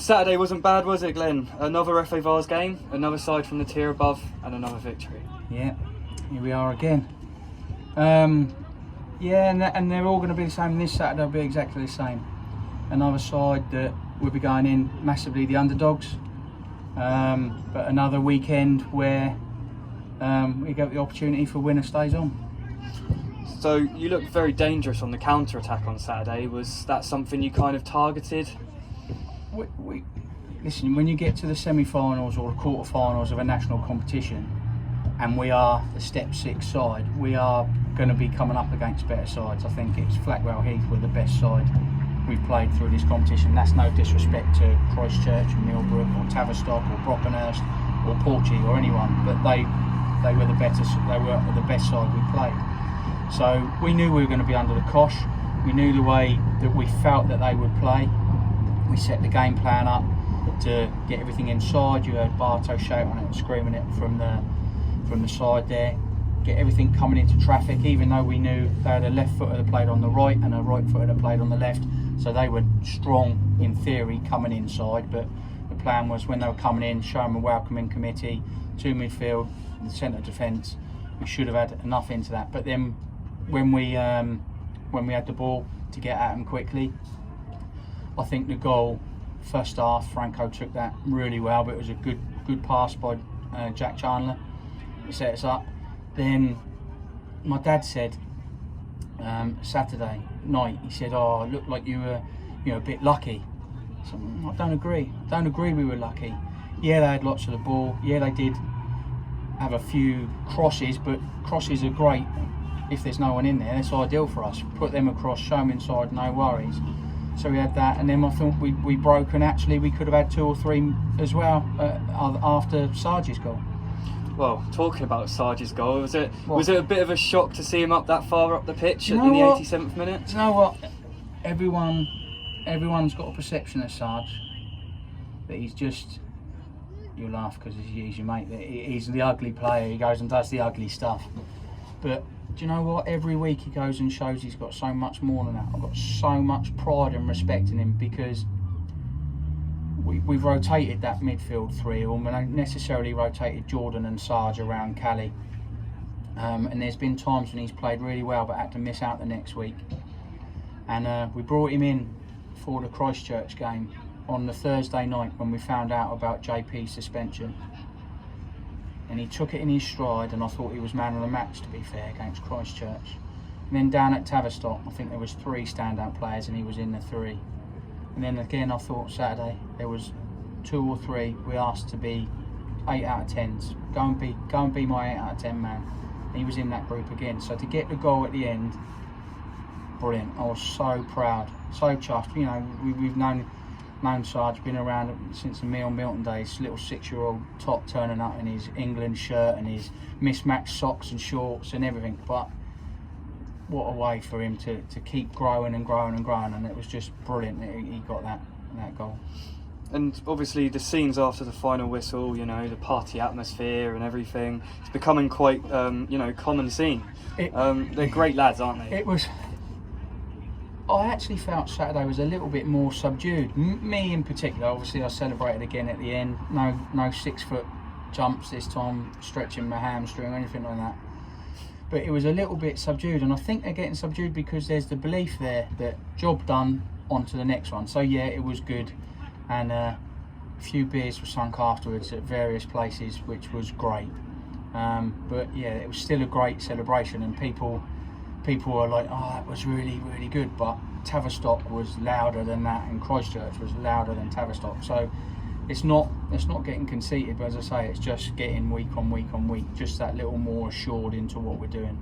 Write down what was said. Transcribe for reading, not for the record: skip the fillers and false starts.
Saturday wasn't bad, was it, Glenn? Another FA Vase game, another side from the tier above, and another victory. Yeah, here we are again. Yeah, and they're all going to be the same. This Saturday will be exactly the same. Another side that will be going in massively the underdogs. But another weekend where we get the opportunity for winner stays on. So you looked very dangerous on the counter-attack on Saturday. Was that something you kind of targeted? Listen, when you get to the semi-finals or the quarter-finals of a national competition, and we are the step 6 side, we are going to be coming up against better sides. I think it's Flackwell Heath were the best side we've played through this competition. That's no disrespect to Christchurch, Millbrook, or Tavistock, or Brockenhurst, or Porchie, or anyone, but they were the better. They were the best side we played. So we knew we were going to be under the cosh. We knew the way that we felt that they would play. We set the game plan up to get everything inside. You heard Barto shouting it and screaming it from the side there. Get everything coming into traffic, even though we knew they had a left footer that played on the right and a right footer that played on the left. So they were strong in theory coming inside, but the plan was when they were coming in, show them a welcoming committee, 2 midfield, the centre defence. We should have had enough into that. But then when we had the ball to get at them quickly, I think the goal, first half, Franco took that really well, but it was a good pass by Jack Chandler. It set us up. Then my dad said Saturday night, he said, "Oh, it looked like you were, a bit lucky." So I don't agree. We were lucky. Yeah, they had lots of the ball. Yeah, they did have a few crosses, but crosses are great if there's no one in there. That's ideal for us. Put them across, show them inside, no worries. So we had that, and then I thought we broke, and actually we could have had 2 or 3 as well after Sarge's goal. Well, talking about Sarge's goal, was it a bit of a shock to see him up that far up the pitch in the 87th minute? Do you know what? Everyone's got a perception of Sarge that he's just. You laugh because he's your mate. He's the ugly player. He goes and does the ugly stuff. But do you know what? Every week he goes and shows he's got so much more than that. I've got so much pride and respect in him because we've rotated that midfield 3, or we don't necessarily rotated Jordan and Sarge around Cali. And there's been times when he's played really well but had to miss out the next week. And we brought him in for the Christchurch game on the Thursday night when we found out about JP's suspension. And he took it in his stride, and I thought he was man of the match, to be fair, against Christchurch. And then down at Tavistock, I think there was 3 standout players and he was in the 3. And then again, I thought Saturday there was 2 or 3 we asked to be 8 out of 10s. Go and be my 8 out of 10 man. And he was in that group again. So to get the goal at the end, brilliant. I was so proud, so chuffed. We've known Sarge, been around since the Neil Milton days. Little 6-year-old top turning up in his England shirt and his mismatched socks and shorts and everything. But what a way for him to keep growing and growing and growing, and it was just brilliant that he got that goal. And obviously the scenes after the final whistle, the party atmosphere and everything, it's becoming quite, common scene. They're great lads, aren't they? It was. I actually felt Saturday was a little bit more subdued. Me in particular, obviously I celebrated again at the end. No 6-foot jumps this time, stretching my hamstring or anything like that. But it was a little bit subdued, and I think they're getting subdued because there's the belief there that job done, on to the next one. So yeah, it was good, and a few beers were sunk afterwards at various places, which was great. But yeah, it was still a great celebration, and people were like, "Oh, that was really, really good." But Tavistock was louder than that, and Christchurch was louder than Tavistock. So it's not getting conceited, but as I say, it's just getting week on week on week, just that little more assured into what we're doing.